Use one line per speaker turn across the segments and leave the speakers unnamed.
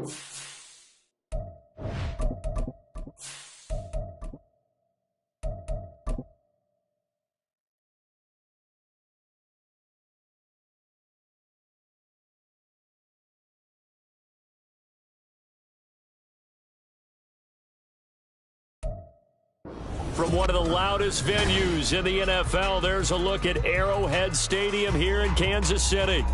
From one of the loudest venues in the NFL, there's a look at Arrowhead Stadium here in Kansas City.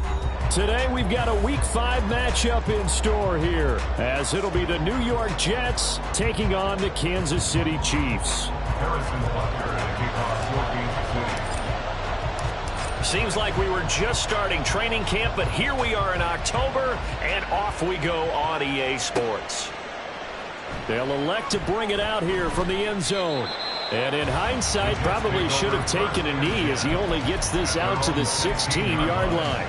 Today, we've got a Week 5 matchup in store here, as it'll be the New York Jets taking on the Kansas City Chiefs. Seems like we were just starting training camp, but here we are in October, and off we go on EA Sports. They'll elect to bring it out here from the end zone. And in hindsight, probably should have taken a knee as he only gets this out to the 16-yard line.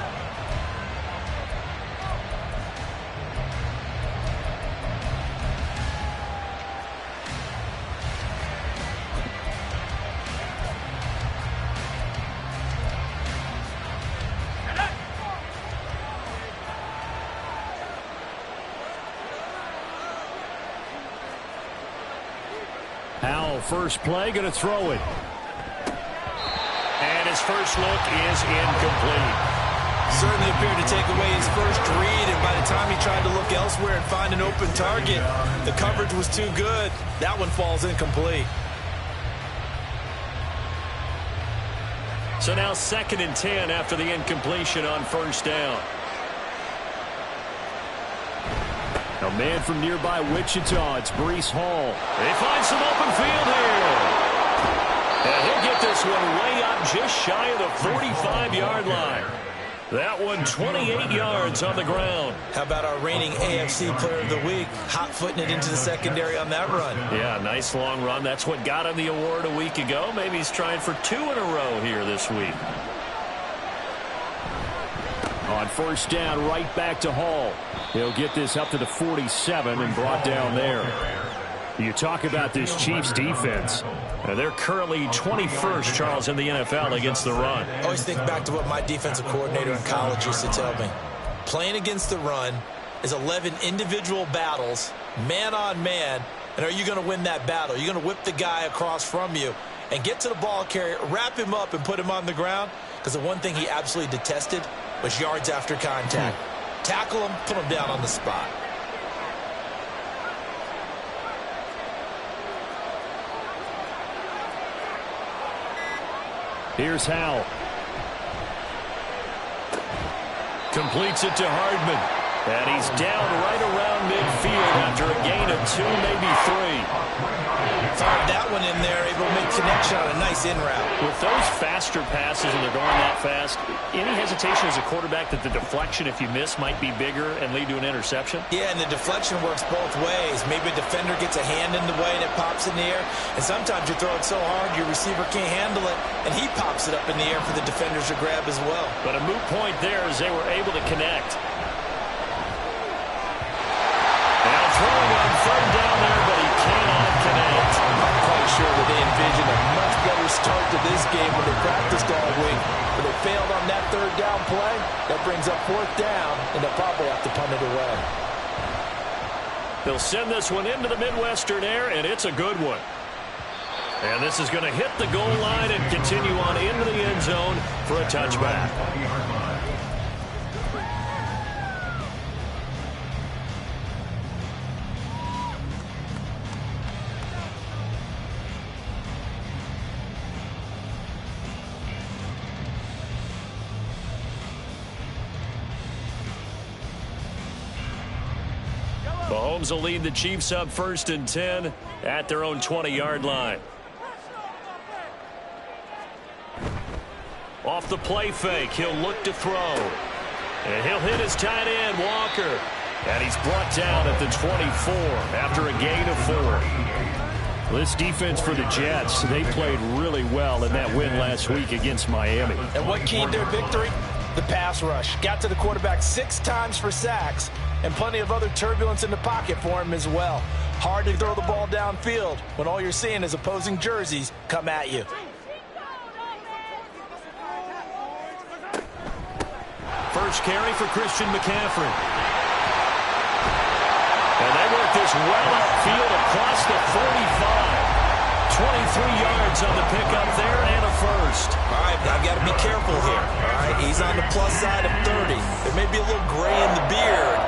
First play, going to throw it. And his first look is incomplete.
Certainly appeared to take away his first read, and by the time he tried to look elsewhere and find an open target, the coverage was too good. That one falls incomplete.
So now 2nd and 10 after the incompletion on first down. A man from nearby Wichita, it's Breece Hall. They find some open field here. And he'll get this one way up just shy of the 45-yard line. That one 28 yards on the ground.
How about our reigning AFC Player of the Week, hot-footing it into the secondary on that run?
Yeah, nice long run. That's what got him the award a week ago. Maybe he's trying for 2 in a row here this week. On first down, right back to Hall. He'll get this up to the 47 and brought down there. You talk about this Chiefs defense. They're currently 21st, Charles, in the NFL against the run.
I always think back to what my defensive coordinator in college used to tell me. Playing against the run is 11 individual battles, man on man, and are you going to win that battle? You're going to whip the guy across from you and get to the ball carrier, wrap him up, and put him on the ground? Because the one thing he absolutely detested was yards after contact. Tackle him, put him down on the spot.
Here's Howell. Completes it to Hardman. And he's down right around midfield after a gain of 2, maybe 3.
Fired that one in there, able to make connection on a nice in route.
With those faster passes and they're going that fast, any hesitation as a quarterback that the deflection, if you miss, might be bigger and lead to an interception?
Yeah, and the deflection works both ways. Maybe a defender gets a hand in the way and it pops in the air. And sometimes you throw it so hard your receiver can't handle it, and he pops it up in the air for the defenders to grab as well.
But a moot point there as they were able to connect. Now throwing on 3rd down there, but he cannot connect.
I'm quite sure that they envisioned a much better start to this game when they practiced all week. But they failed on that 3rd down play. That brings up 4th down, and they'll probably have to punt it away.
They'll send this one into the Midwestern air, and it's a good one. And this is going to hit the goal line and continue on into the end zone for a touchback. Mahomes will lead the Chiefs up 1st and 10 at their own 20-yard line. Off the play fake, he'll look to throw. And he'll hit his tight end, Walker. And he's brought down at the 24 after a gain of 4. This defense for the Jets, they played really well in that win last week against Miami.
And what keyed their victory? The pass rush. Got to the quarterback 6 times for sacks, and plenty of other turbulence in the pocket for him as well. Hard to throw the ball downfield when all you're seeing is opposing jerseys come at you.
First carry for Christian McCaffrey. And they work this well upfield across the 45. 23 yards on the pickup there and a first.
All right, now I've got to be careful here. All right, he's on the plus side of 30. There may be a little gray in the beard,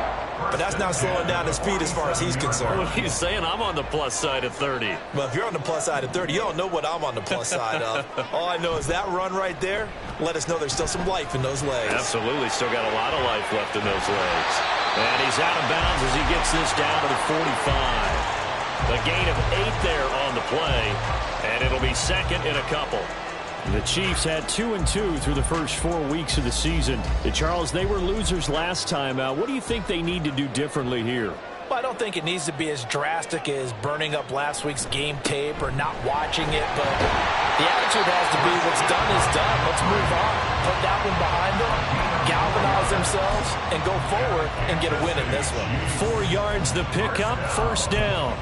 but that's not slowing down his speed as far as he's concerned.
What are you saying? I'm on the plus side of 30.
Well, if you're on the plus side of 30, you don't know what I'm on the plus side of. All I know is that run right there let us know there's still some life in those legs.
Absolutely. Still got a lot of life left in those legs. And he's out of bounds as he gets this down to the 45. A gain of 8 there on the play, and it'll be second in a couple. The Chiefs had 2-2 through the first 4 weeks of the season. Charles, they were losers last time out. What do you think they need to do differently here?
Well, I don't think it needs to be as drastic as burning up last week's game tape or not watching it, but the attitude has to be what's done is done. Let's move on. Put that one behind them, galvanize themselves, and go forward and get a win in this one.
4 yards the pickup, first down.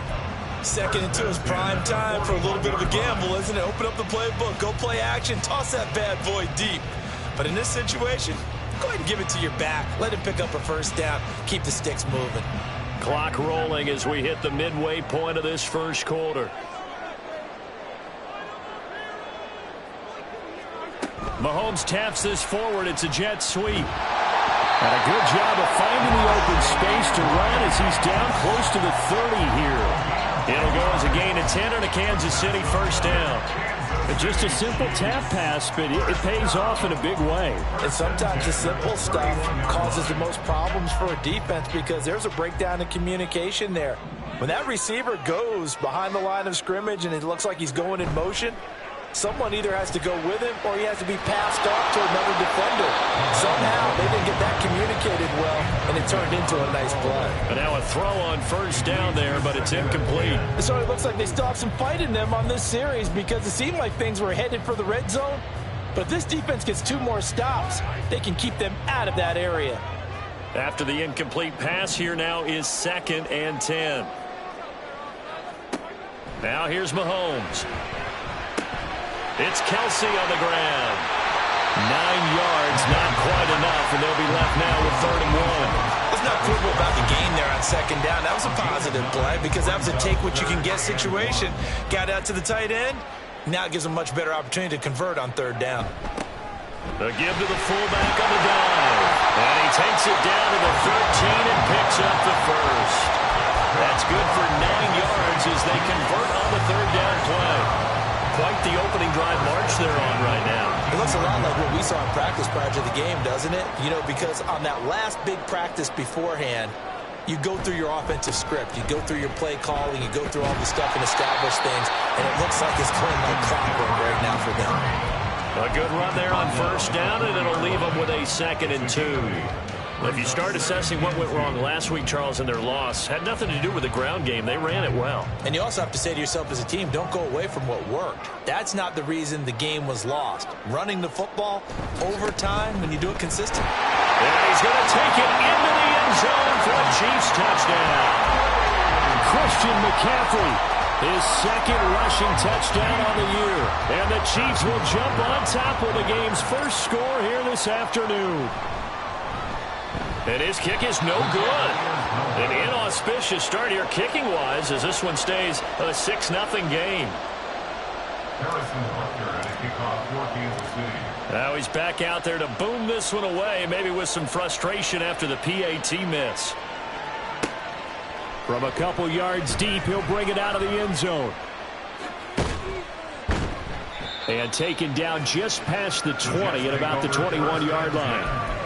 2nd and 2 is prime time for a little bit of a gamble, isn't it? Open up the playbook, go play action, toss that bad boy deep. But in this situation, go ahead and give it to your back. Let him pick up a first down. Keep the sticks moving.
Clock rolling as we hit the midway point of this first quarter. Mahomes taps this forward. It's a jet sweep. And a good job of finding the open space to run as he's down close to the 30 here. It'll go as a gain of 10 and a Kansas City first down. Just a simple tap pass, but it pays off in a big way.
And sometimes the simple stuff causes the most problems for a defense because there's a breakdown in communication there. When that receiver goes behind the line of scrimmage and it looks like he's going in motion, someone either has to go with him or he has to be passed off to another defender. Somehow they didn't get that communicated well, and it turned into a nice play.
But now a throw on first down there, but it's incomplete.
So it looks like they still have some fight in them on this series because it seemed like things were headed for the red zone. But if this defense gets 2 more stops, they can keep them out of that area.
After the incomplete pass, here now is 2nd and 10. Now here's Mahomes. It's Kelsey on the ground. 9 yards, not quite enough, and they'll be left now with 3rd and 1.
Let's not quibble about the gain there on 2nd down. That was a positive play because that was a take-what-you-can-get situation. Got out to the tight end. Now it gives them a much better opportunity to convert on 3rd down.
The give to the fullback on the dive. And he takes it down to the 13 and picks up the first. That's good for 9 yards as they convert on the 3rd down play. Quite the opening drive march they're on right now.
It looks a lot like what we saw in practice prior to the game, doesn't it? You know, because on that last big practice beforehand, you go through your offensive script. You go through your play calling. You go through all the stuff and establish things. And it looks like it's going like clockwork right now for them.
A good run there on first down, and it'll leave them with a 2nd and 2. If you start assessing what went wrong last week, Charles, in their loss, had nothing to do with the ground game. They ran it well.
And you also have to say to yourself as a team, don't go away from what worked. That's not the reason the game was lost. Running the football, overtime, when you do it consistently.
And he's going to take it into the end zone for a Chiefs touchdown. Christian McCaffrey, his 2nd rushing touchdown on the year. And the Chiefs will jump on top with the game's first score here this afternoon. And his kick is no good. An inauspicious start here kicking-wise as this one stays a 6-0 game. Now he's back out there to boom this one away, maybe with some frustration after the PAT miss. From a couple yards deep, he'll bring it out of the end zone. And taken down just past the 20 at about the 21-yard line.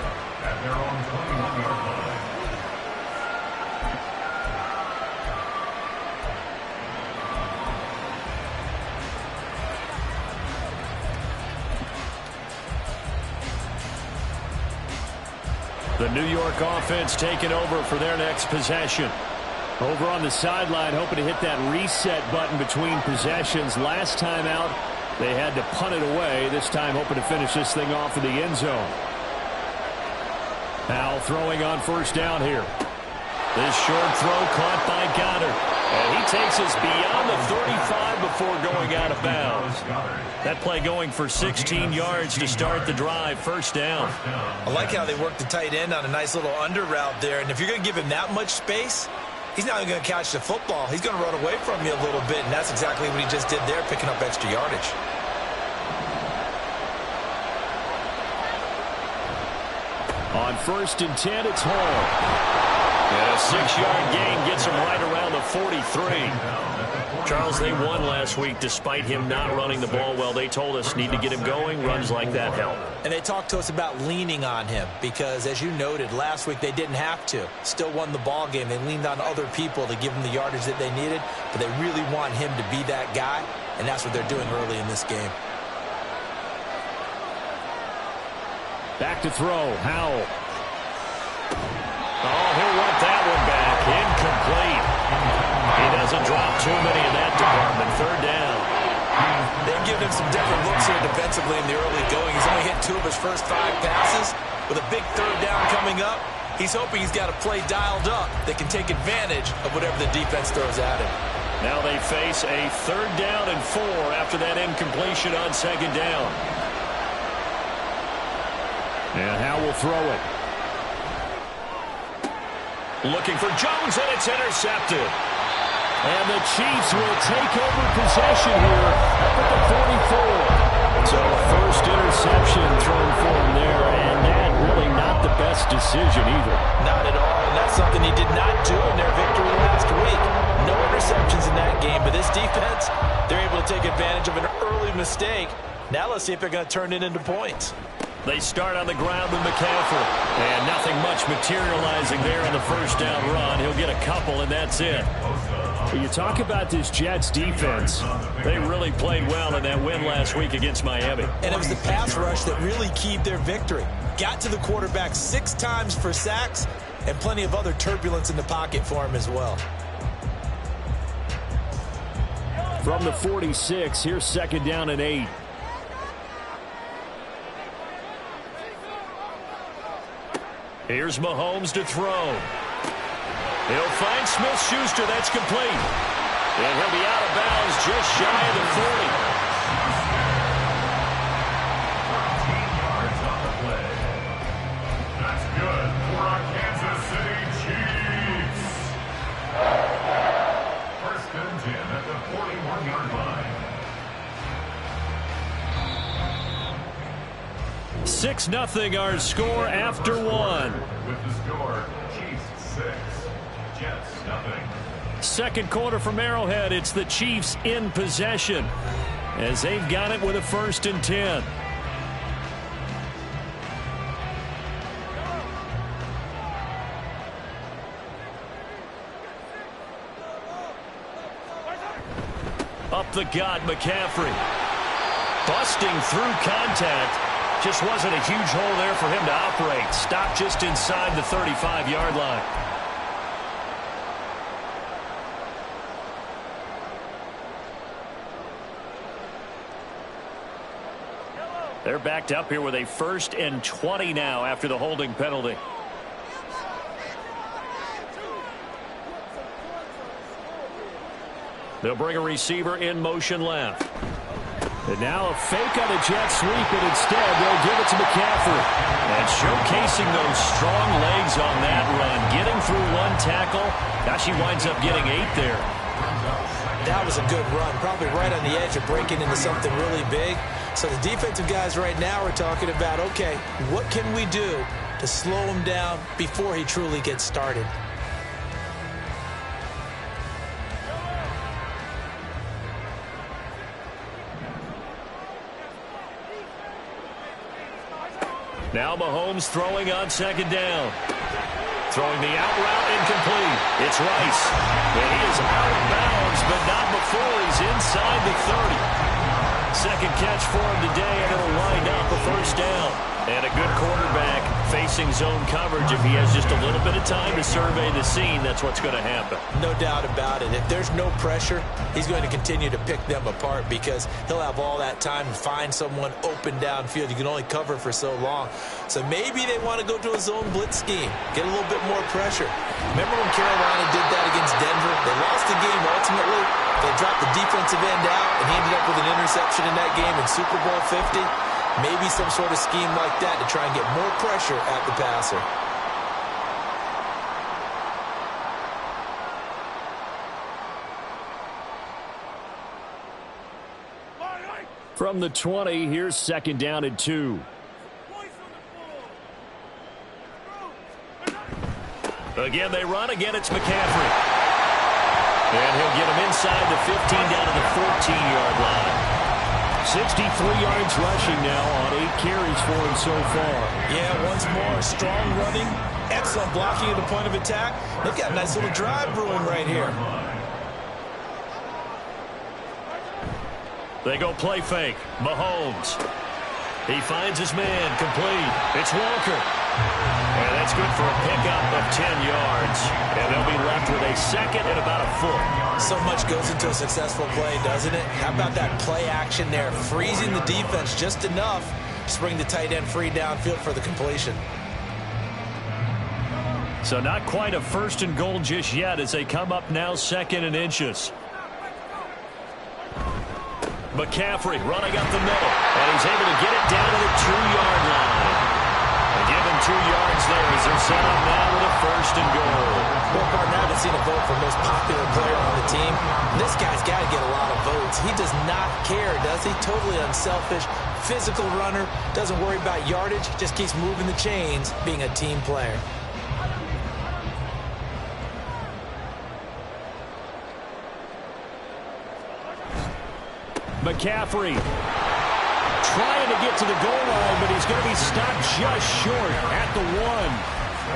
The New York offense taking over for their next possession. Over on the sideline, hoping to hit that reset button between possessions. Last time out, they had to punt it away. This time, hoping to finish this thing off in the end zone. Now throwing on first down here. This short throw caught by Goddard. And he takes us beyond the 35 before going out of bounds. That play going for 16 yards to start the drive. First down.
I like how they worked the tight end on a nice little under route there. And if you're going to give him that much space, He's not going to catch the football. He's going to run away from you a little bit, and that's exactly what he just did there, picking up extra yardage.
On 1st and 10, it's Hall. And a 6-yard gain gets him right around the 43. Charles, they won last week despite him not running the ball well. They told us need to get him going. Runs like that help.
And they talked to us about leaning on him because, as you noted, last week they didn't have to. Still won the ball game. They leaned on other people to give them the yardage that they needed, but they really want him to be that guy, and that's what they're doing early in this game.
Back to throw. Howell. Oh, he'll want that one back. Incomplete. He doesn't drop too many in that department. 3rd down.
They've given him some different looks here defensively in the early going. He's only hit 2 of his first 5 passes. With a big 3rd down coming up, he's hoping he's got a play dialed up that can take advantage of whatever the defense throws at him.
Now they face a 3rd down and 4 after that incompletion on 2nd down. And Howell will throw it. Looking for Jones, and it's intercepted. And the Chiefs will take over possession here up at the 44. So first interception thrown for him there, and that really not the best decision either.
Not at all, and that's something he did not do in their victory last week. No interceptions in that game, but this defense, they're able to take advantage of an early mistake. Now let's see if they're going to turn it into points.
They start on the ground with McCaffrey. And nothing much materializing there on the 1st down run. He'll get a couple, and that's it. When you talk about this Jets defense, they really played well in that win last week against Miami.
And it was the pass rush that really keyed their victory. Got to the quarterback 6 times for sacks, and plenty of other turbulence in the pocket for him as well.
From the 46, here's 2nd down and 8. Here's Mahomes to throw. He'll find Smith-Schuster. That's complete. And he'll be out of bounds just shy of the 40.
14 yards on the play. That's good for our Kansas City Chiefs. 1st and 10 at the 41-yard line.
6-0 our score after 1.
With the score, Chiefs 6, Jets 0.
Second quarter from Arrowhead. It's the Chiefs in possession as they've got it with a 1st and 10. Up the gut, McCaffrey. Busting through contact. Just wasn't a huge hole there for him to operate. Stopped just inside the 35-yard line. They're backed up here with a 1st and 20 now after the holding penalty. They'll bring a receiver in motion left. And now a fake on a jet sweep, and instead they'll give it to McCaffrey. And showcasing those strong legs on that run. Getting through 1 tackle. Now she winds up getting 8 there.
That was a good run. Probably right on the edge of breaking into something really big. So the defensive guys right now are talking about, okay, what can we do to slow him down before he truly gets started?
Now Mahomes throwing on 2nd down. Throwing the out route, incomplete. It's Rice. And he is out of bounds, but not before he's inside the 30. Second catch for him today, and it'll wind up a 1st down. And a good quarterback facing zone coverage. If he has just a little bit of time to survey the scene, that's what's going to happen.
No doubt about it. If there's no pressure, he's going to continue to pick them apart because he'll have all that time to find someone open downfield. You can only cover for so long. So maybe they want to go to a zone blitz scheme, get a little bit more pressure. Remember when Carolina did that against Denver? They lost the game ultimately. They dropped the defensive end out, and he ended up with an interception in that game in Super Bowl 50. Maybe some sort of scheme like that to try and get more pressure at the passer.
From the 20, here's second down and 2. Again, they run. Again, it's McCaffrey. And he'll get him inside the 15 down to the 14-yard line. 63 yards rushing now on 8 carries for him so far.
Yeah, once more, strong running, excellent blocking at the point of attack. They've got a nice little drive brewing right here.
They go play fake. Mahomes. He finds his man. Complete. It's Walker. And that's good for a pickup of 10 yards. And they'll be left with a second and about a foot.
So much goes into a successful play, doesn't it? How about that play action there? Freezing the defense just enough to bring the tight end free downfield for the completion.
So not quite a first and goal just yet as they come up now second and inches. McCaffrey running up the middle, and he's able to get it down to the 2-yard line. And give him 2 yards there as they're set up now with a first and goal.
Well, partner, I haven't seen a vote for most popular player on the team. This guy's got to get a lot of votes. He does not care, does he? Totally unselfish, physical runner, doesn't worry about yardage, just keeps moving the chains, being a team player.
McCaffrey trying to get to the goal line, but he's going to be stopped just short at the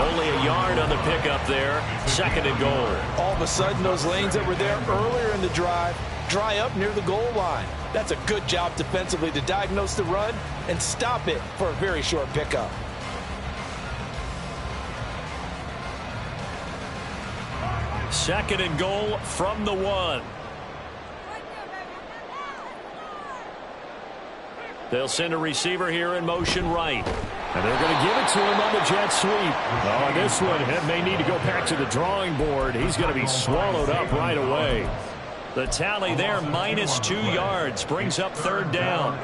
1. Only a yard on the pickup there. Second and goal.
All of a sudden, those lanes that were there earlier in the drive dry up near the goal line. That's a good job defensively to diagnose the run and stop it for a very short pickup.
Second and goal from the 1. They'll send a receiver here in motion right. And they're going to give it to him on the jet sweep. Oh, this one, it may need to go back to the drawing board. He's going to be swallowed up right away. The tally there, minus 2 yards, brings up third down.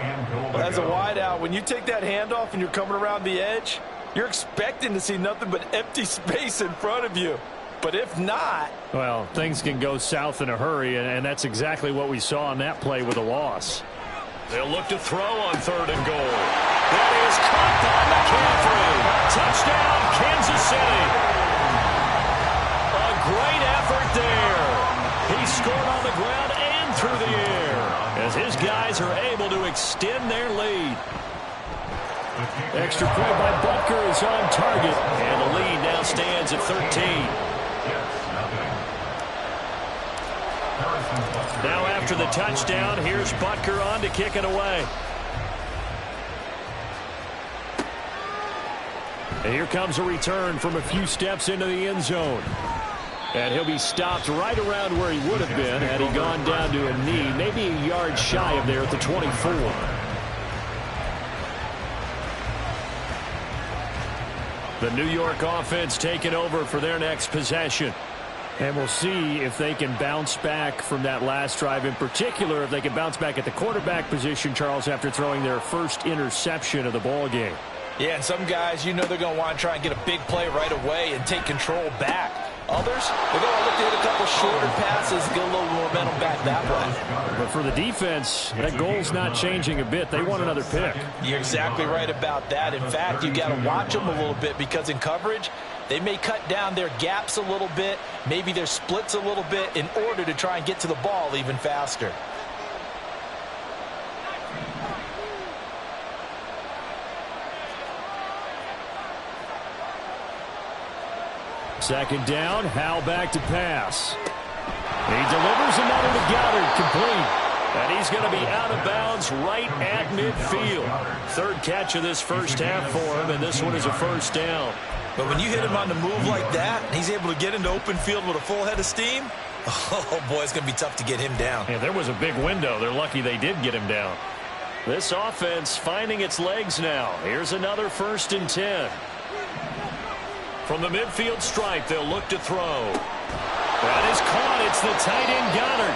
As a wideout, when you take that handoff and you're coming around the edge, you're expecting to see nothing but empty space in front of you. But if not...
Well, things can go south in a hurry, and that's exactly what we saw on that play with a loss. They'll look to throw on third and goal. That is caught by McCaffrey. Touchdown, Kansas City. A great effort there. He scored on the ground and through the air as his guys are able to extend their lead. Extra point by Butker is on target, and the lead now stands at 13. Now after the touchdown, here's Butker on to kick it away. And here comes a return from a few steps into the end zone. And he'll be stopped right around where he would have been had he gone down to a knee, maybe a yard shy of there at the 24. The New York offense taking over for their next possession. And we'll see if they can bounce back from that last drive. In particular, if they can bounce back at the quarterback position, Charles, after throwing their first interception of the ball game.
Yeah, and some guys, you know they're going to want to try and get a big play right away and take control back. Others, they're going to look to hit a couple shorter passes, get a little momentum back that way.
But for the defense, that goal's not changing a bit. They want another pick.
You're exactly right about that. In fact, you got to watch them a little bit because in coverage, they may cut down their gaps a little bit, maybe their splits a little bit in order to try and get to the ball even faster.
Second down, Howell back to pass. He delivers another to Goddard, complete. And he's going to be out of bounds right at midfield. Third catch of this first half for him, and this one is a first down.
But when you hit him on the move like that, and he's able to get into open field with a full head of steam, oh, boy, it's going to be tough to get him down.
Yeah, there was a big window. They're lucky they did get him down. This offense finding its legs now. Here's another 1st and 10. From the midfield stripe, they'll look to throw. That is caught. It's the tight end Goddard.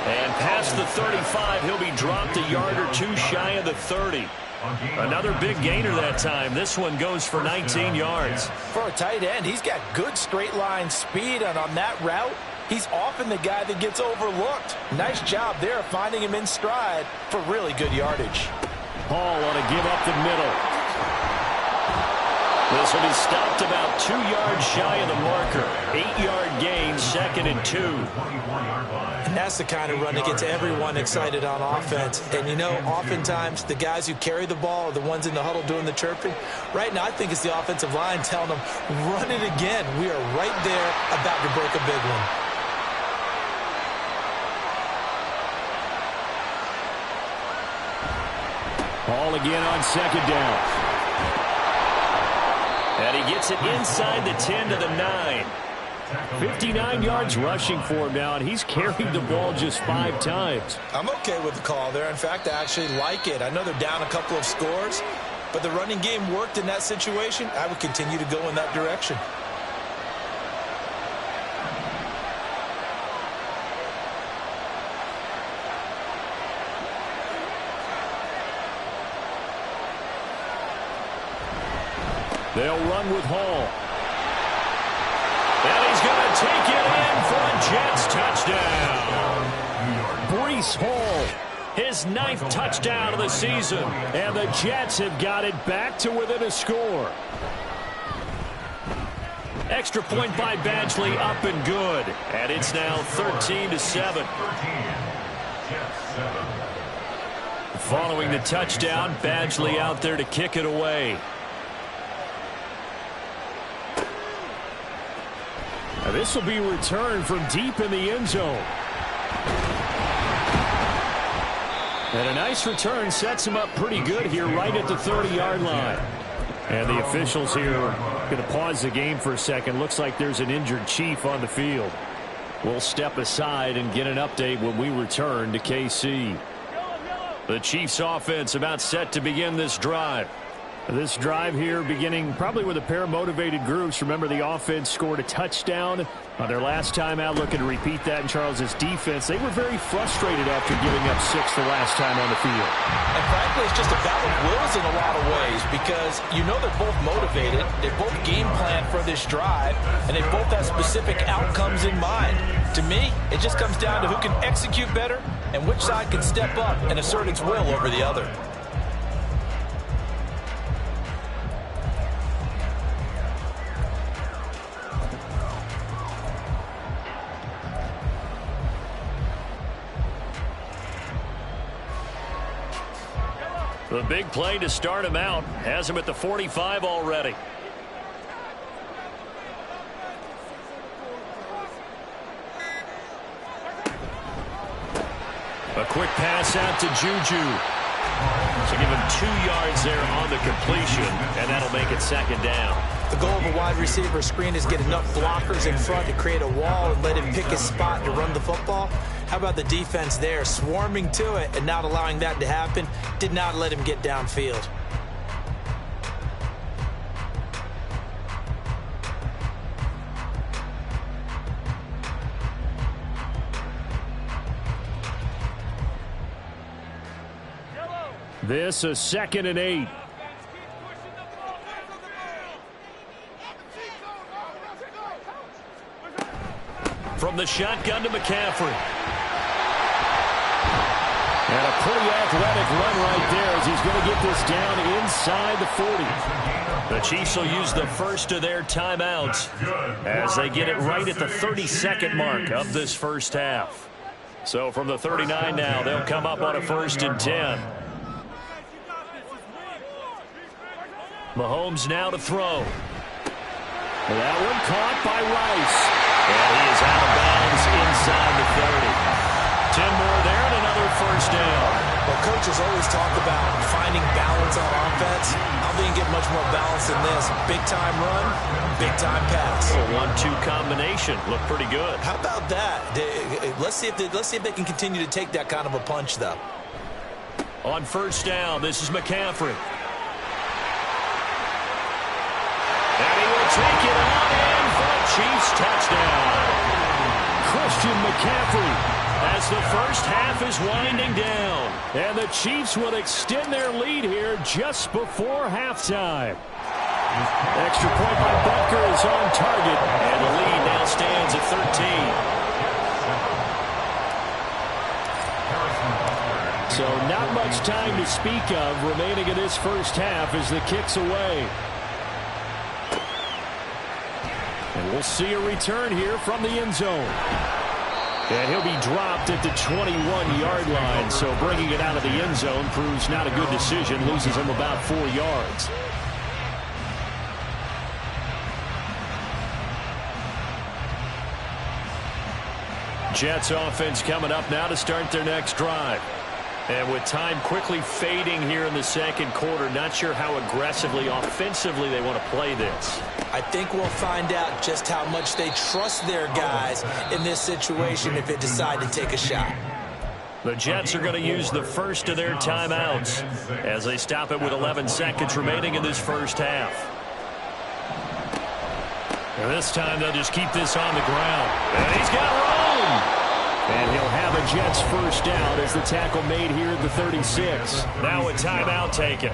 And past the 35, he'll be dropped a yard or two shy of the 30. Another big gainer that time. This one goes for 19 yards.
For a tight end, he's got good straight line speed, and on that route, He's often the guy that gets overlooked. Nice job there finding him in stride for really good yardage.
Hall on a give up the middle. This will be stopped about 2 yards shy of the marker. 8-yard gain, 2nd and 2.
And that's the kind of run that gets everyone excited on offense. And, you know, oftentimes the guys who carry the ball are the ones in the huddle doing the chirping. Right now, I think it's the offensive line telling them, run it again. We are right there about to break a big one.
Hall again on 2nd down. And he gets it inside the 10 to the 9. 59 yards rushing for him now, and he's carried the ball just 5 times.
I'm okay with the call there. In fact, I actually like it. I know they're down a couple of scores, but the running game worked in that situation. I would continue to go in that direction.
They'll run with Hall. And he's going to take it in for a Jets touchdown. Breece Hall, his 9th touchdown of the season. And the Jets have got it back to within a score. Extra point by Badgley, up and good. And it's now 13-7. Following the touchdown, Badgley out there to kick it away. Now this will be returned from deep in the end zone. And a nice return sets him up pretty good here right at the 30-yard line. And the officials here are going to pause the game for a second. Looks like there's an injured Chief on the field. We'll step aside and get an update when we return to KC. The Chiefs offense about set to begin this drive. This drive here beginning probably with a pair of motivated groups. Remember, the offense scored a touchdown on their last time out, looking to repeat that in Charles's defense. They were very frustrated after giving up 6 the last time on the field.
And frankly, it's just a battle of wills in a lot of ways because you know they're both motivated. They both game plan for this drive, and they both have specific outcomes in mind. To me, it just comes down to who can execute better and which side can step up and assert its will over the other.
The big play to start him out has him at the 45 already. A quick pass out to Juju. So give him 2 yards there on the completion, and that'll make it 2nd down.
The goal of a wide receiver screen is get enough blockers in front to create a wall and let him pick his spot to run the football. How about the defense there, swarming to it and not allowing that to happen? Did not let him get downfield.
This a 2nd and 8. From the shotgun to McCaffrey. And a pretty athletic run right there as he's going to get this down inside the 40. The Chiefs will use the first of their timeouts as they get it right at the 32nd mark of this first half. So from the 39 now, they'll come up on a 1st and 10. Mahomes now to throw. That one caught by Rice. And he is out of bounds inside the 30. 10 more there and another 1st down.
Well, coaches always talk about finding balance on offense. I don't think you get much more balance than this. Big-time run, big-time pass.
A 1-2 combination. Looked pretty good.
How about that? Let's see if they can continue to take that kind of a punch, though.
On 1st down, this is McCaffrey. And he will take it on in for a Chiefs touchdown. Christian McCaffrey as the first half is winding down. And the Chiefs will extend their lead here just before halftime. Extra point by Butker is on target. And the lead now stands at 13. So not much time to speak of remaining in this first half as the kick's away. And we'll see a return here from the end zone. And he'll be dropped at the 21-yard line. So bringing it out of the end zone proves not a good decision. Loses him about 4 yards. Jets offense coming up now to start their next drive. And with time quickly fading here in the second quarter, not sure how aggressively, offensively they want to play this.
I think we'll find out just how much they trust their guys in this situation if they decide to take a shot.
The Jets are going to use the first of their timeouts as they stop it with 11 seconds remaining in this first half. And this time they'll just keep this on the ground. And he's got room! And he'll have a Jets first down as the tackle made here at the 36. Now a timeout taken.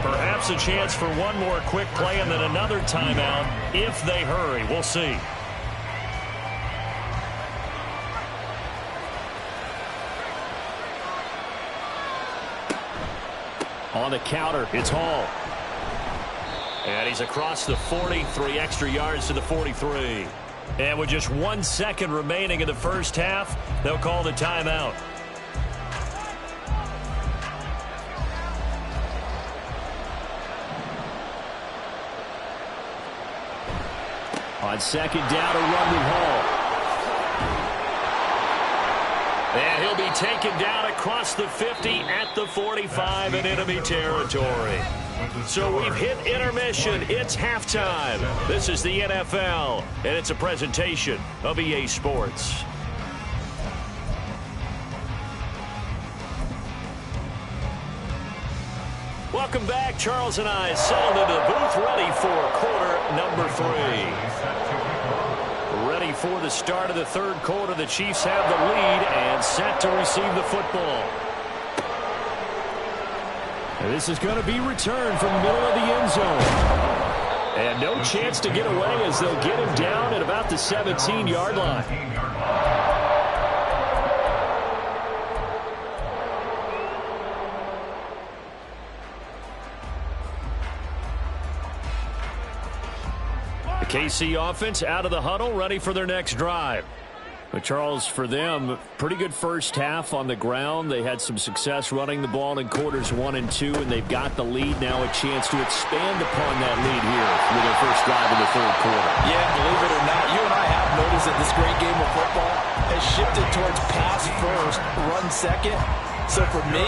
Perhaps a chance for one more quick play and then another timeout if they hurry. We'll see. On the counter, it's Hall. And he's across the 40, 3 extra yards to the 43. And with just 1 second remaining in the first half, they'll call the timeout. On second down, a run with Hall. And he'll be taken down across the 50 at the 45 in enemy territory. So we've hit intermission. It's halftime. This is the NFL, and it's a presentation of EA Sports. Welcome back. Charles and I settled into the booth, ready for quarter number 3. Ready for the start of the third quarter. The Chiefs have the lead and set to receive the football. And this is going to be returned from the middle of the end zone. And no chance to get away as they'll get him down at about the 17-yard line. The KC offense out of the huddle, ready for their next drive. But Charles, for them, pretty good first half on the ground. They had some success running the ball in quarters 1 and 2, and they've got the lead now, a chance to expand upon that lead here with their first drive in the third quarter.
Yeah, believe it or not, you and I have noticed that this great game of football has shifted towards pass first, run second. So for me,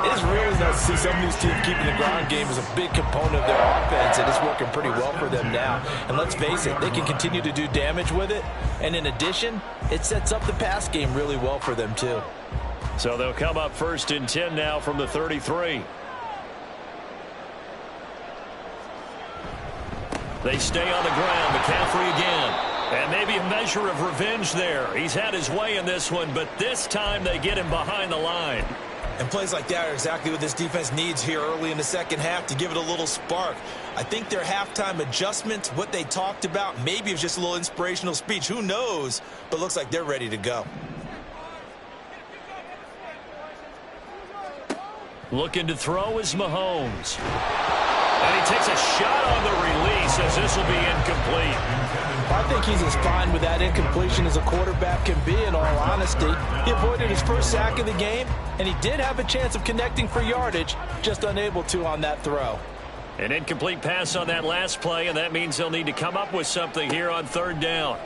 it's really nice to see some of these teams keeping the ground game as a big component of their offense, and it's working pretty well for them now. And let's face it, they can continue to do damage with it. And in addition, it sets up the pass game really well for them too.
So they'll come up first and 10 now from the 33. They stay on the ground. McCaffrey again. And maybe a measure of revenge there. He's had his way in this one, but this time they get him behind the line.
And plays like that are exactly what this defense needs here early in the second half to give it a little spark. I think their halftime adjustment, what they talked about, maybe it was just a little inspirational speech. Who knows? But looks like they're ready to go.
Looking to throw is Mahomes. And he takes a shot on the release as this will be incomplete.
I think he's as fine with that incompletion as a quarterback can be, in all honesty. He avoided his first sack of the game, and he did have a chance of connecting for yardage, just unable to on that throw.
An incomplete pass on that last play, and that means they'll need to come up with something here on third down.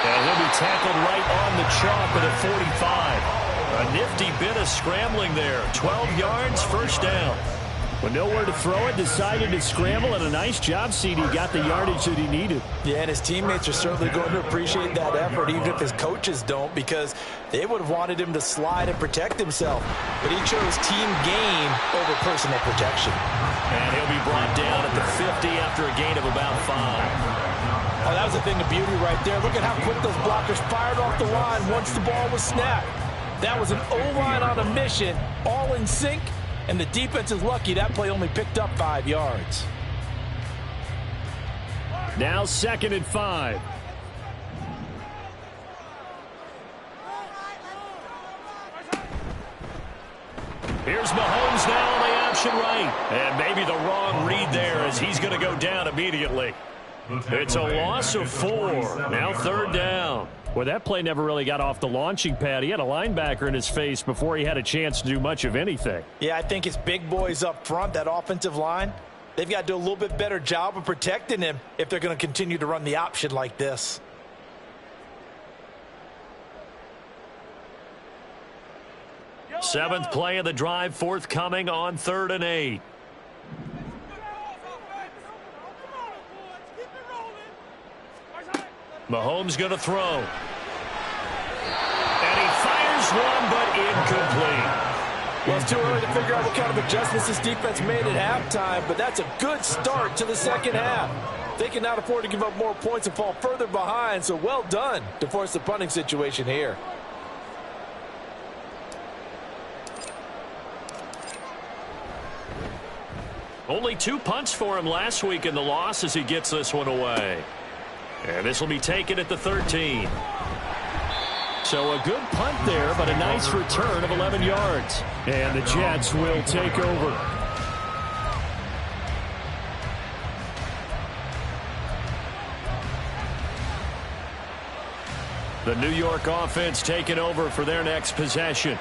And he'll be tackled right on the chalk at a 45. A nifty bit of scrambling there. 12 yards, first down. With nowhere to throw it, decided to scramble, and a nice job, CD. Got the yardage that he needed.
Yeah, and his teammates are certainly going to appreciate that effort, even if his coaches don't, because they would have wanted him to slide and protect himself. But he chose team gain over personal protection.
And he'll be brought down at the 50 after a gain of about 5.
Oh, that was a thing of beauty right there. Look at how quick those blockers fired off the line once the ball was snapped. That was an O-line on a mission, all in sync. And the defense is lucky that play only picked up 5 yards.
Now 2nd and 5. Here's Mahomes now on the option right. And maybe the wrong read there as he's going to go down immediately. It's a loss of 4. Now 3rd down. Well, that play never really got off the launching pad. He had a linebacker in his face before he had a chance to do much of anything.
Yeah, I think it's big boys up front, that offensive line. They've got to do a little bit better job of protecting him if they're going to continue to run the option like this.
Seventh play of the drive, forthcoming on 3rd and 8. Mahomes going to throw. And he fires one, but incomplete.
Well, it's too early to figure out what kind of adjustments this defense made at halftime, but that's a good start to the second half. They cannot afford to give up more points and fall further behind, so well done to force the punting situation here.
Only 2 punts for him last week in the loss as he gets this one away. And this will be taken at the 13. So a good punt there, but a nice return of 11 yards. And the Jets will take over. The New York offense taking over for their next possession.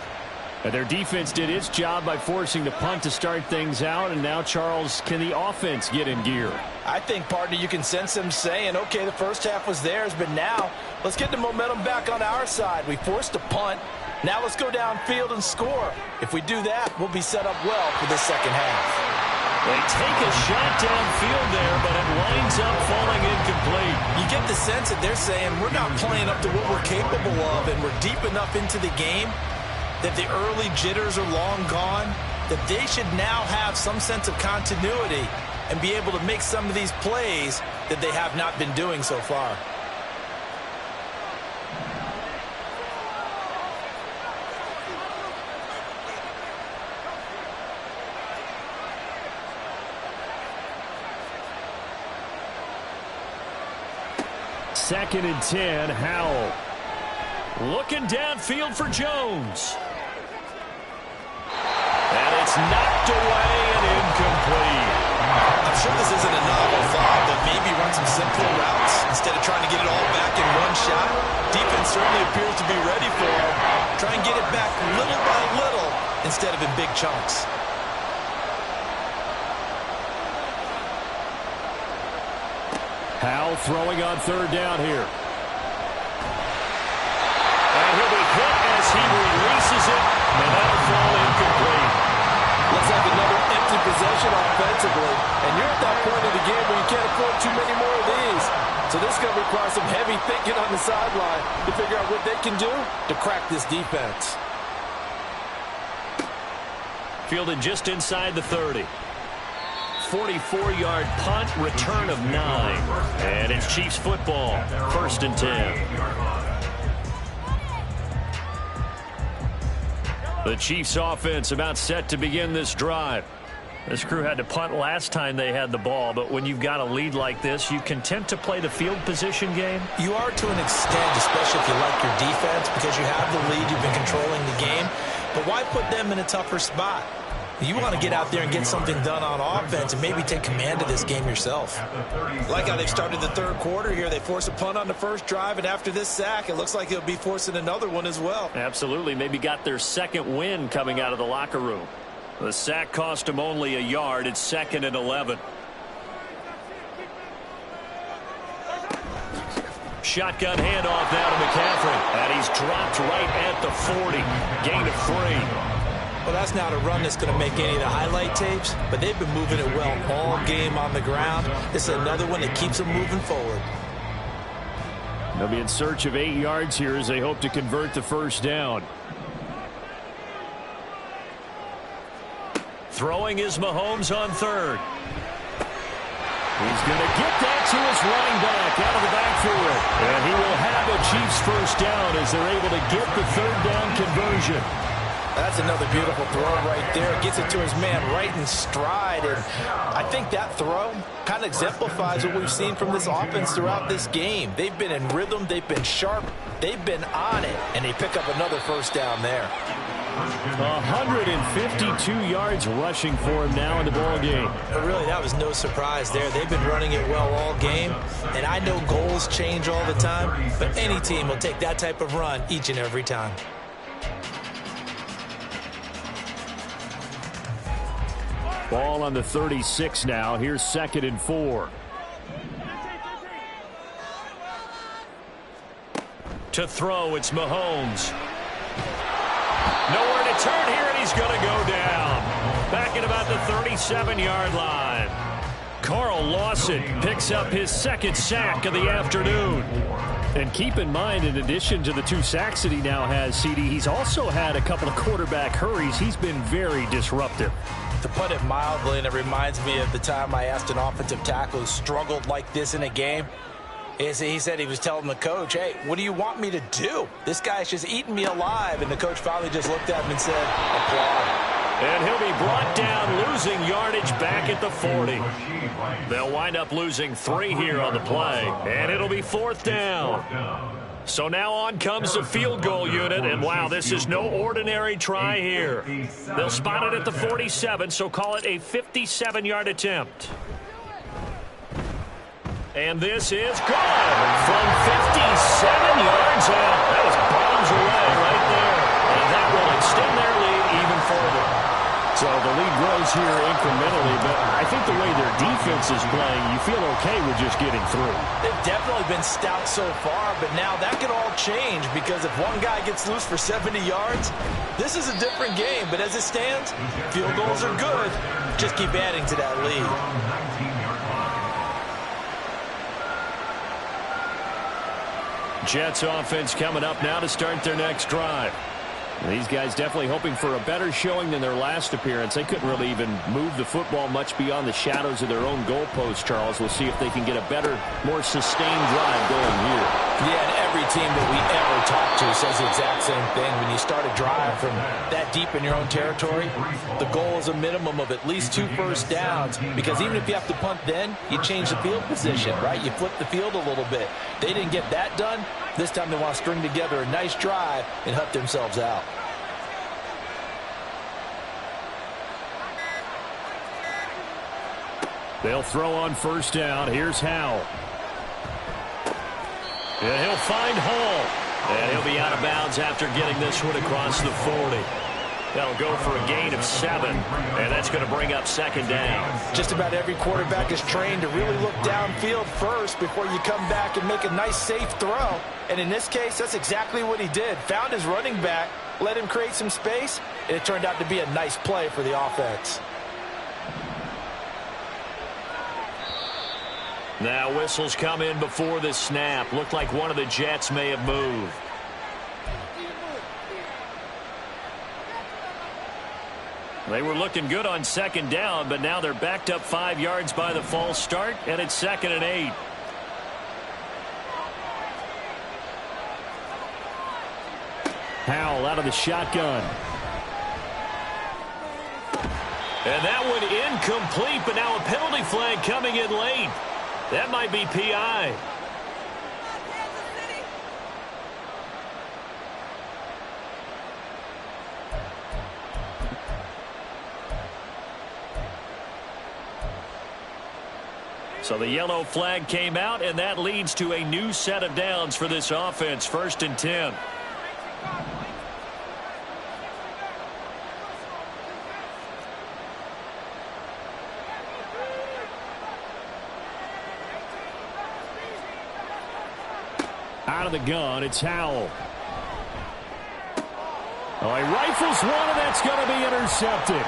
And their defense did its job by forcing the punt to start things out. And now, Charles, can the offense get in gear?
I think, partner, you can sense them saying, okay, the first half was theirs, but now let's get the momentum back on our side. We forced a punt. Now let's go downfield and score. If we do that, we'll be set up well for this second half.
They take a shot downfield there, but it winds up falling incomplete.
You get the sense that they're saying we're not playing up to what we're capable of, and we're deep enough into the game that the early jitters are long gone, that they should now have some sense of continuity and be able to make some of these plays that they have not been doing so far.
Second and 10, Howell. Looking downfield for Jones. And it's knocked away and incomplete.
I'm sure this isn't a novel thought, but maybe run some simple routes instead of trying to get it all back in one shot. Defense certainly appears to be ready for it. Try and get it back little by little instead of in big chunks.
Howell throwing on 3rd down here. And he'll be hit as he releases it, and that'll fall incomplete.
Looks like another empty possession offensively, and you're at that point of the game where you can't afford too many more of these. So this is going to require some heavy thinking on the sideline to figure out what they can do to crack this defense.
Fielded just inside the 30. 44-yard punt, return of 9. And it's Chiefs football, 1st and 10. The Chiefs offense about set to begin this drive. This crew had to punt last time they had the ball, but when you've got a lead like this, you content to play the field position game?
You are to an extent, especially if you like your defense, because you have the lead, you've been controlling the game. But why put them in a tougher spot? You want to get out there and get something done on offense and maybe take command of this game yourself. Like how they've started the 3rd quarter here. They force a punt on the first drive, and after this sack, it looks like they'll be forcing another one as well.
Absolutely. Maybe got their 2nd win coming out of the locker room. The sack cost them only a yard. It's 2nd and 11. Shotgun handoff now to McCaffrey. And he's dropped right at the 40. Gain of 3.
Well, that's not a run that's going to make any of the highlight tapes, but they've been moving it well all game on the ground. This is another one that keeps them moving forward.
They'll be in search of 8 yards here as they hope to convert the 1st down. Throwing is Mahomes on 3rd. He's going to get that to his running back out of the backfield. And he will have a Chiefs 1st down as they're able to get the 3rd down conversion.
That's another beautiful throw right there. Gets it to his man right in stride. And I think that throw kind of exemplifies what we've seen from this offense throughout this game. They've been in rhythm. They've been sharp. They've been on it. And they pick up another 1st down there.
152 yards rushing for him now in the ball game.
But really, that was no surprise there. They've been running it well all game, and I know goals change all the time, but any team will take that type of run each and every time.
Ball on the 36 now. Here's 2nd and 4. To throw, it's Mahomes. Nowhere to turn here, and he's going to go down. Back at about the 37-yard line. Carl Lawson picks up his 2nd sack of the afternoon. And keep in mind, in addition to the 2 sacks that he now has, CD, he's also had a couple of quarterback hurries. He's been very disruptive.
To put it mildly, and it reminds me of the time I asked an offensive tackle who struggled like this in a game. He said he was telling the coach, hey, what do you want me to do? This guy's just eating me alive. And the coach finally just looked at him and said, applaud.
And he'll be brought down, losing yardage back at the 40. They'll wind up losing 3 here on the play. And it'll be 4th down. So now on comes the field goal unit. And, wow, this is no ordinary try here. They'll spot it at the 47, so call it a 57-yard attempt. And this is good from 57 yards out. That was bombs away right there. And that will extend their lead even further. So the lead grows here incrementally, but I think the way their defense is playing, you feel okay with just getting through.
They've definitely been stout so far, but now that could all change because if one guy gets loose for 70 yards, this is a different game. But as it stands, field goals are good. Just keep adding to that lead.
Jets offense coming up now to start their next drive. These guys definitely hoping for a better showing than their last appearance. They couldn't really even move the football much beyond the shadows of their own goalpost, Charles. We'll see if they can get a better, more sustained drive going here.
Yeah, and every team that we ever talk to says the exact same thing. When you start a drive from that deep in your own territory, the goal is a minimum of at least 2 first downs, because even if you have to punt then, you change the field position, right? You flip the field a little bit. They didn't get that done. This time they want to string together a nice drive and help themselves out.
They'll throw on 1st down. Here's Howell. And he'll find Hall. And he'll be out of bounds after getting this one across the 40. That'll go for a gain of 7, and that's going to bring up 2nd down.
Just about every quarterback is trained to really look downfield first before you come back and make a nice, safe throw. And in this case, that's exactly what he did. Found his running back, let him create some space, and it turned out to be a nice play for the offense.
Now whistles come in before the snap. Looked like one of the Jets may have moved. They were looking good on 2nd down, but now they're backed up 5 yards by the false start, and it's 2nd and 8. Howell out of the shotgun. And that one incomplete, but now a penalty flag coming in late. That might be PI. So the yellow flag came out, and that leads to a new set of downs for this offense. 1st and 10. Out of the gun, it's Howell. Oh, he rifles one, and that's going to be intercepted.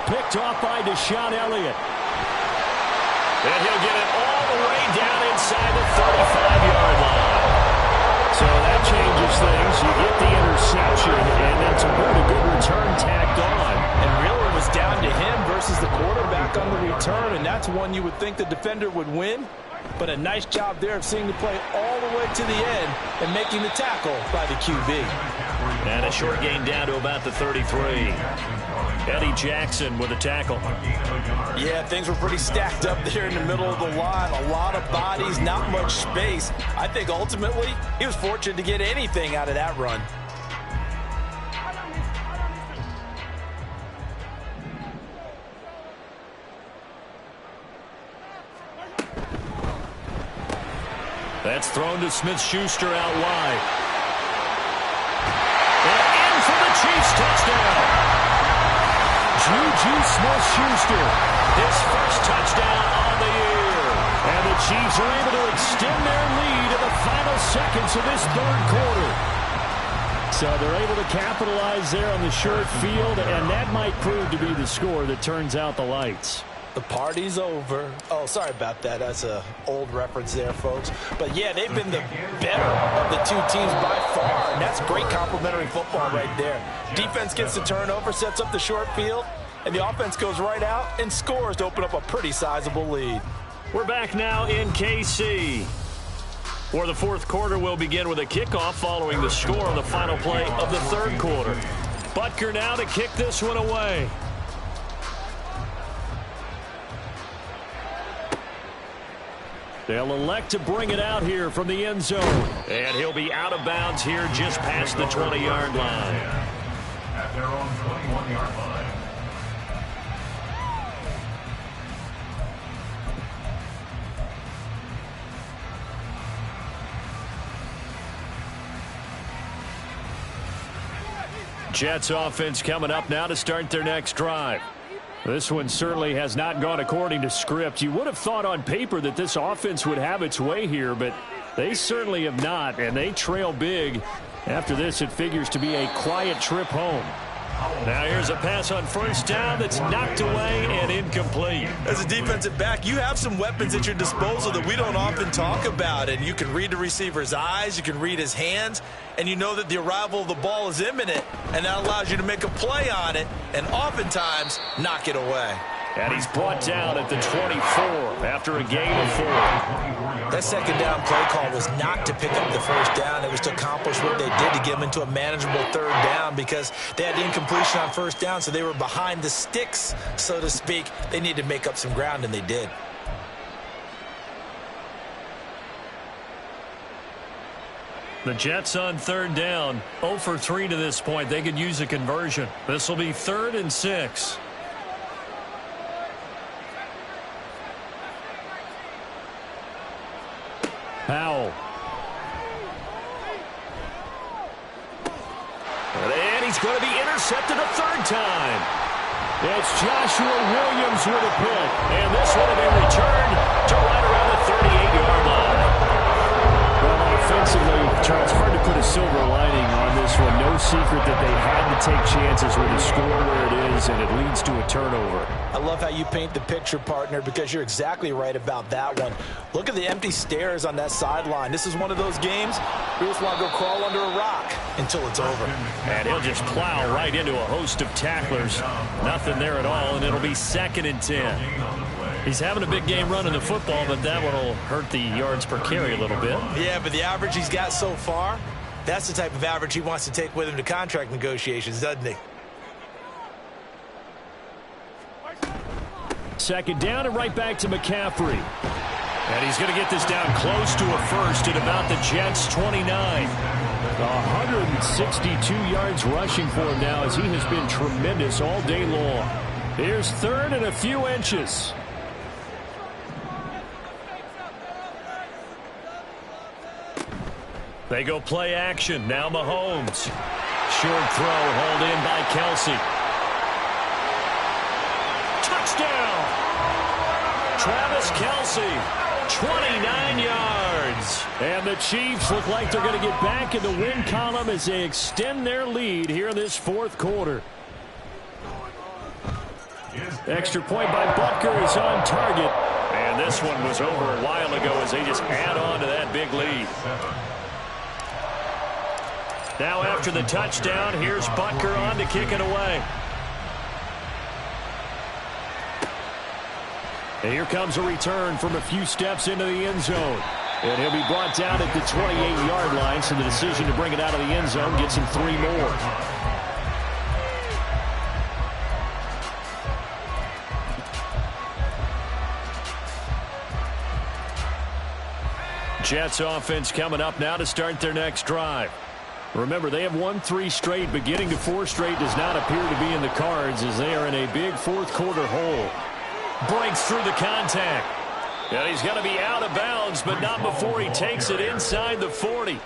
Picked off by Deshaun Elliott. And he'll get it all the way down inside the 35-yard line. So that changes things. You get the interception, and then to boot, a good return tacked on.
And really it was down to him versus the quarterback on the return, and that's one you would think the defender would win. But a nice job there of seeing the play all the way to the end and making the tackle by the QB.
And a short gain down to about the 33. Eddie Jackson with a tackle.
Yeah, things were pretty stacked up there in the middle of the line. A lot of bodies, not much space. I think ultimately he was fortunate to get anything out of that run.
That's thrown to Smith-Schuster out wide. And in for the Chiefs touchdown. Juju Smith-Schuster, his first touchdown on the year. And the Chiefs are able to extend their lead in the final seconds of this third quarter. So they're able to capitalize there on the short field, and that might prove to be the score that turns out the lights.
The party's over. Oh, sorry about that. That's an old reference there, folks. But, yeah, they've been the better of the two teams by far, and that's great complementary football right there. Defense gets the turnover, sets up the short field, and the offense goes right out and scores to open up a pretty sizable lead.
We're back now in KC. For the fourth quarter, we'll begin with a kickoff following the score on the final play of the third quarter. Butker now to kick this one away. They'll elect to bring it out here from the end zone. And he'll be out of bounds here just past the 20-yard line.
At their own 21-yard line.
Jets offense coming up now to start their next drive. This one certainly has not gone according to script. You would have thought on paper that this offense would have its way here, but they certainly have not, and they trail big. After this, it figures to be a quiet trip home. Now here's a pass on first down that's knocked away and incomplete.
As a defensive back, you have some weapons at your disposal that we don't often talk about, and you can read the receiver's eyes, you can read his hands, and you know that the arrival of the ball is imminent, and that allows you to make a play on it and oftentimes knock it away.
And he's brought down at the 24 after a gain of 4.
That second down play call was not to pick up the first down. It was to accomplish what they did to get them into a manageable third down because they had incompletion on first down, so they were behind the sticks, so to speak. They needed to make up some ground, and they did.
The Jets on third down, 0 for 3 to this point. They could use a conversion. This will be 3rd and 6. Powell. And he's going to be intercepted a third time. It's Joshua Williams with a pick. And this one will be returned to right around the 38-yard line. Well, offensively, Charles, hard to put a silver lining on this one. No secret that they had to take chances with the score where it is, and it leads to a turnover.
I love how you paint the picture, partner, because you're exactly right about that one. Look at the empty stairs on that sideline. This is one of those games we just want to go crawl under a rock until it's over.
And he'll just plow right into a host of tacklers. Nothing there at all, and it'll be 2nd and 10. He's having a big game running the football, but that one will hurt the yards per carry a little bit.
Yeah, but the average he's got so far, that's the type of average he wants to take with him to contract negotiations, doesn't he?
2nd down and right back to McCaffrey. And he's going to get this down close to a first at about the Jets' 29. 162 yards rushing for him now as he has been tremendous all day long. Here's 3rd and a few inches. They go play action. Now Mahomes. Short throw hauled in by Kelsey. Touchdown! Travis Kelsey, 29 yards. And the Chiefs look like they're going to get back in the win column as they extend their lead here in this fourth quarter. Extra point by Butker is on target. And this one was over a while ago as they just add on to that big lead. Now after the touchdown, here's Butker on to kick it away. And here comes a return from a few steps into the end zone. And he'll be brought down at the 28-yard line, so the decision to bring it out of the end zone gets him 3 more. Jets offense coming up now to start their next drive. Remember, they have won 3 straight, but getting to 4 straight does not appear to be in the cards as they are in a big fourth quarter hole. Breaks through the contact. And he's going to be out of bounds, but not before he takes it inside the 40.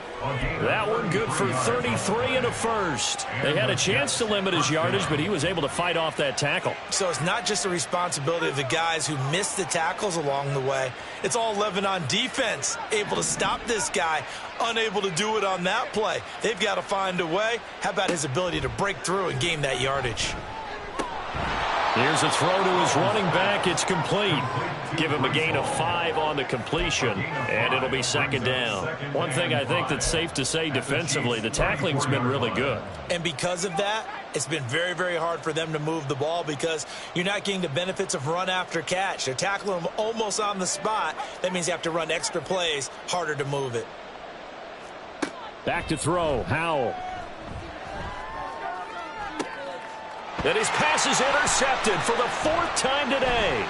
That one good for 33 and a first. They had a chance to limit his yardage, but he was able to fight off that tackle.
So it's not just the responsibility of the guys who missed the tackles along the way. It's all 11 on defense, able to stop this guy, unable to do it on that play. They've got to find a way. How about his ability to break through and gain that yardage?
Here's a throw to his running back. It's complete. Give him a gain of 5 on the completion, and it'll be second down. One thing I think that's safe to say defensively, the tackling's been really good.
And because of that, it's been very, very hard for them to move the ball because you're not getting the benefits of run after catch. They're tackling them almost on the spot. That means you have to run extra plays, harder to move it.
Back to throw, Howell. And his pass is intercepted for the 4th time today.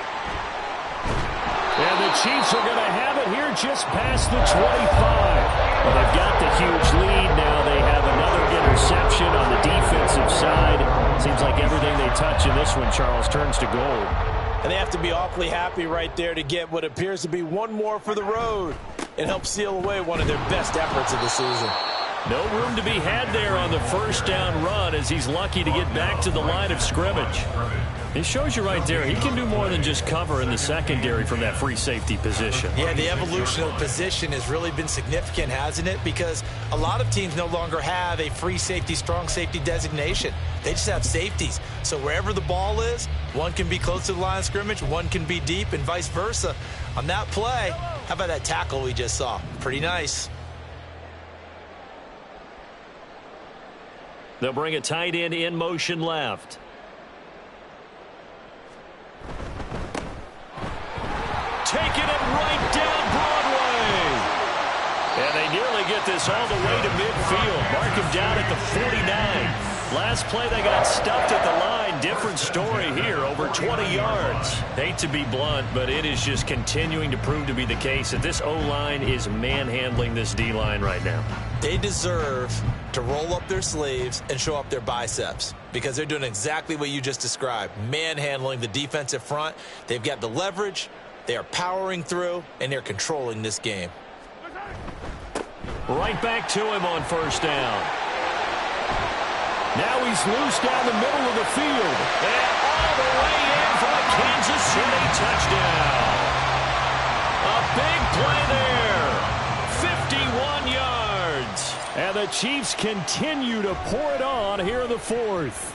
And the Chiefs are going to have it here just past the 25. Well, they've got the huge lead now. They have another interception on the defensive side. Seems like everything they touch in this one, Charles, turns to gold.
And they have to be awfully happy right there to get what appears to be one more for the road and help seal away one of their best efforts of the season.
No room to be had there on the first down run as he's lucky to get back to the line of scrimmage. It shows you right there he can do more than just cover in the secondary from that free safety position.
Yeah, the evolution of position has really been significant, hasn't it? Because a lot of teams no longer have a free safety, strong safety designation. They just have safeties. So wherever the ball is, one can be close to the line of scrimmage, one can be deep, and vice versa. On that play, how about that tackle we just saw? Pretty nice.
They'll bring a tight end in motion left. Taking it right down Broadway. And they nearly get this all the way to midfield. Mark him down at the 49. Last play they got stuffed at the line. Different story here, over 20 yards. Hate to be blunt, but it is just continuing to prove to be the case that this O-line is manhandling this D-line right now.
They deserve to roll up their sleeves and show up their biceps because they're doing exactly what you just described, manhandling the defensive front. They've got the leverage, they are powering through, and they're controlling this game.
Right back to him on first down. Now he's loose down the middle of the field. And all the way in for a Kansas City touchdown. A big play there. 51 yards. And the Chiefs continue to pour it on here in the 4th.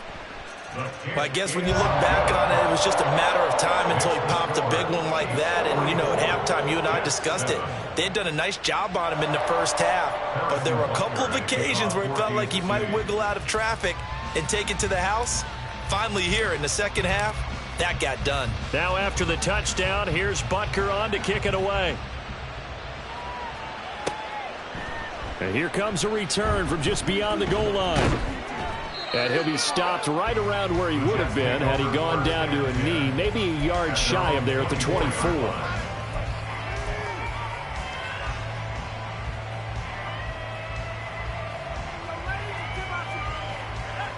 Well, I guess when you look back on it, it was just a matter of time until he popped a big one like that. And, you know, at halftime, you and I discussed it. They had done a nice job on him in the first half. But there were a couple of occasions where it felt like he might wiggle out of traffic and take it to the house. Finally here in the second half, that got done.
Now after the touchdown, here's Butker on to kick it away. And here comes a return from just beyond the goal line. And he'll be stopped right around where he would have been had he gone down to a knee, maybe a yard shy of there at the 24.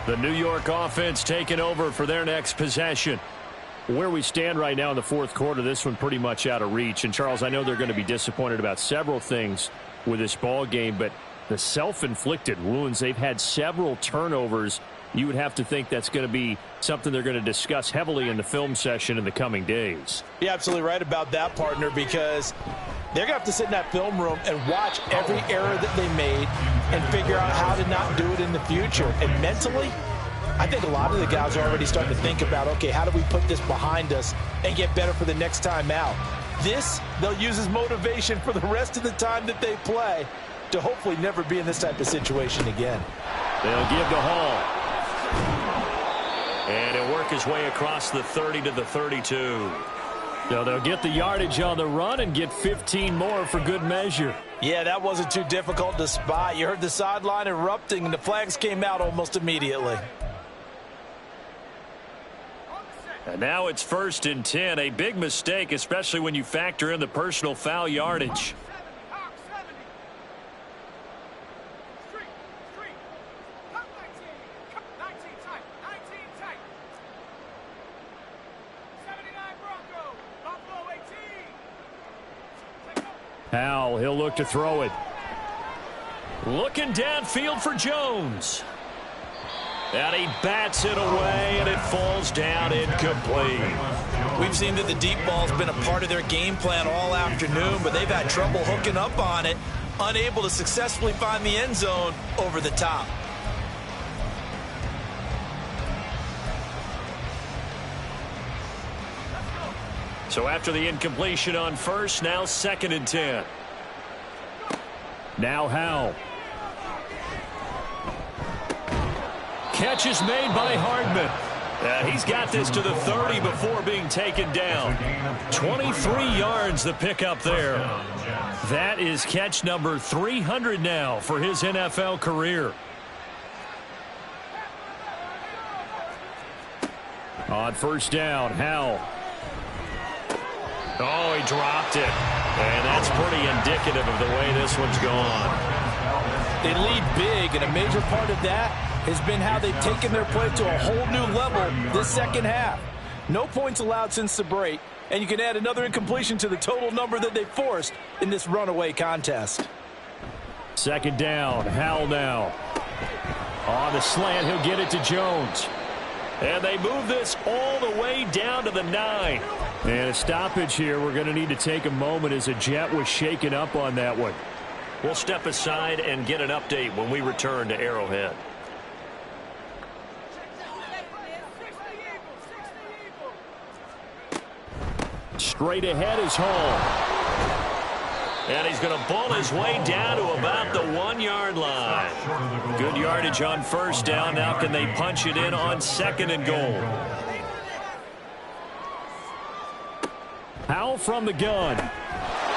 The New York offense taking over for their next possession. Where we stand right now in the 4th quarter, this one pretty much out of reach. And, Charles, I know they're going to be disappointed about several things with this ball game, but the self-inflicted wounds, they've had several turnovers. You would have to think that's going to be something they're going to discuss heavily in the film session in the coming days.
You're absolutely right about that, partner, because they're going to have to sit in that film room and watch every error that they made and figure out how to not do it in the future. And mentally, I think a lot of the guys are already starting to think about, okay, how do we put this behind us and get better for the next time out? This, they'll use as motivation for the rest of the time that they play to hopefully never be in this type of situation again.
They'll give to Hall. And he'll work his way across the 30 to the 32. So they'll get the yardage on the run and get 15 more for good measure.
Yeah, that wasn't too difficult to spot. You heard the sideline erupting, and the flags came out almost immediately.
And now it's 1st and 10. A big mistake, especially when you factor in the personal foul yardage. Howell, he'll look to throw it. Looking downfield for Jones. And he bats it away, and it falls down incomplete.
We've seen that the deep ball's been a part of their game plan all afternoon, but they've had trouble hooking up on it, unable to successfully find the end zone over the top.
So after the incompletion on first, now 2nd and 10. Now Howell. Catch is made by Hardman. He's got this to the 30 before being taken down. 23 yards the pickup there. That is catch number 300 now for his NFL career. On first down, Howell. Oh, he dropped it. And that's pretty indicative of the way this one's gone.
They lead big, and a major part of that has been how they've taken their play to a whole new level this second half. No points allowed since the break, and you can add another incompletion to the total number that they forced in this runaway contest.
2nd down, Howell now. On the slant, he'll get it to Jones. And they move this all the way down to the 9. And a stoppage here. We're going to need to take a moment as a Jet was shaken up on that one. We'll step aside and get an update when we return to Arrowhead. Straight ahead is Hall. And he's going to ball his way down to about the 1-yard line. Good yardage on first down. Now can they punch it in on 2nd and goal? Howell from the gun. And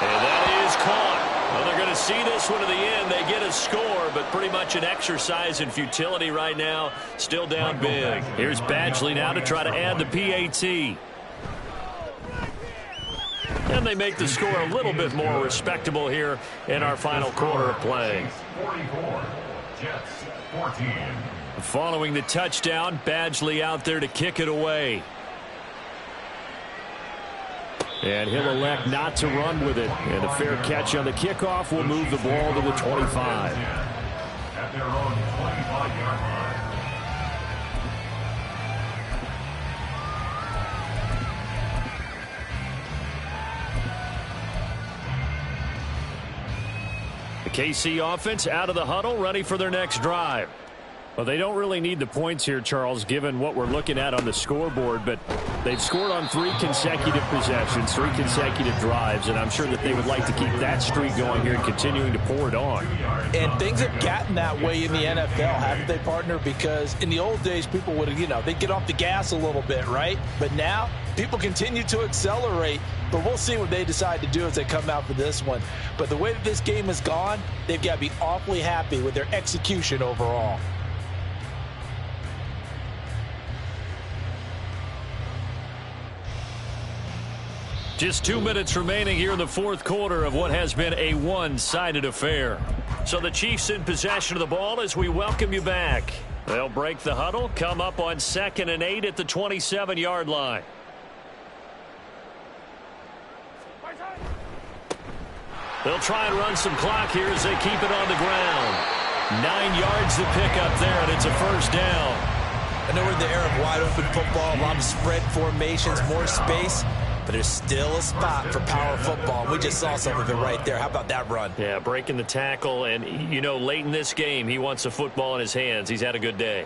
that is caught. Well, they're going to see this one to the end. They get a score, but pretty much an exercise in futility right now. Still down big. Here's Badgley now to try to add the PAT. And they make the score a little bit more respectable here in our final quarter of play.
44, Jets 14.
Following the touchdown, Badgley out there to kick it away. And he'll elect not to run with it. And a fair catch on the kickoff will move the ball to the 25.
At their own 25-yard line.
The KC offense out of the huddle, ready for their next drive. Well, they don't really need the points here, Charles, given what we're looking at on the scoreboard, but they've scored on 3 consecutive possessions, 3 consecutive drives, and I'm sure that they would like to keep that streak going here and continuing to pour it on.
And things have gotten that way in the NFL, haven't they, partner? Because in the old days, people would, they'd get off the gas a little bit, right? But now, people continue to accelerate, but we'll see what they decide to do as they come out for this one. But the way that this game has gone, they've got to be awfully happy with their execution overall.
Just 2 minutes remaining here in the fourth quarter of what has been a one-sided affair. So the Chiefs in possession of the ball as we welcome you back. They'll break the huddle, come up on 2nd and 8 at the 27-yard line. They'll try and run some clock here as they keep it on the ground. 9 yards to pick up there, and it's a first down.
I know we're in the era of wide-open football, a lot of spread formations, more space. But there's still a spot for power football. We just saw some of it right there. How about that run?
Yeah, breaking the tackle. And, late in this game, he wants the football in his hands. He's had a good day.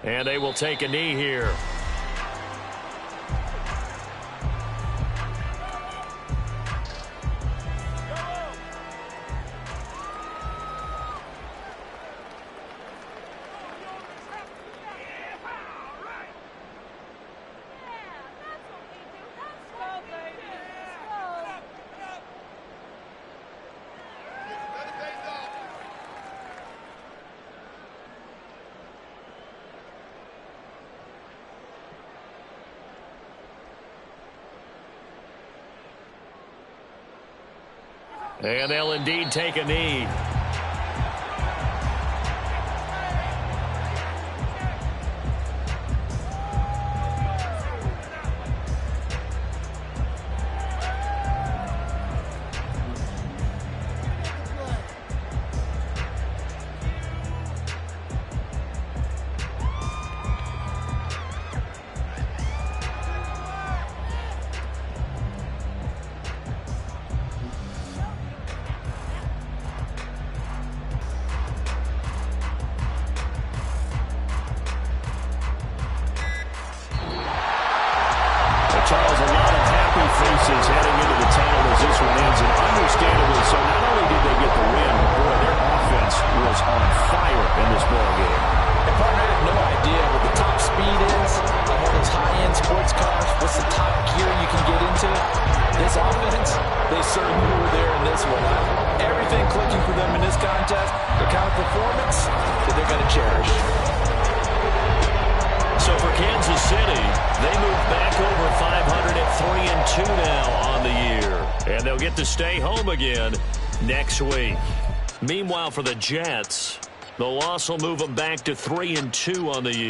And they will take a knee here. And they'll indeed take a knee. Charles, a lot of happy faces heading into the tunnel as this one ends, and understandably so. Not only did they get the win, but boy, their offense was on fire in this ball game.
And partner, I have no idea what the top speed is on one of those high-end sports cars. What's the top gear you can get into? This offense, they certainly were there in this one. Everything clicking for them in this contest, the kind of performance that they're going to cherish.
So for Kansas City, they move back over 500 at 3-2 now on the year. And they'll get to stay home again next week. Meanwhile, for the Jets, the loss will move them back to 3-2 on the year.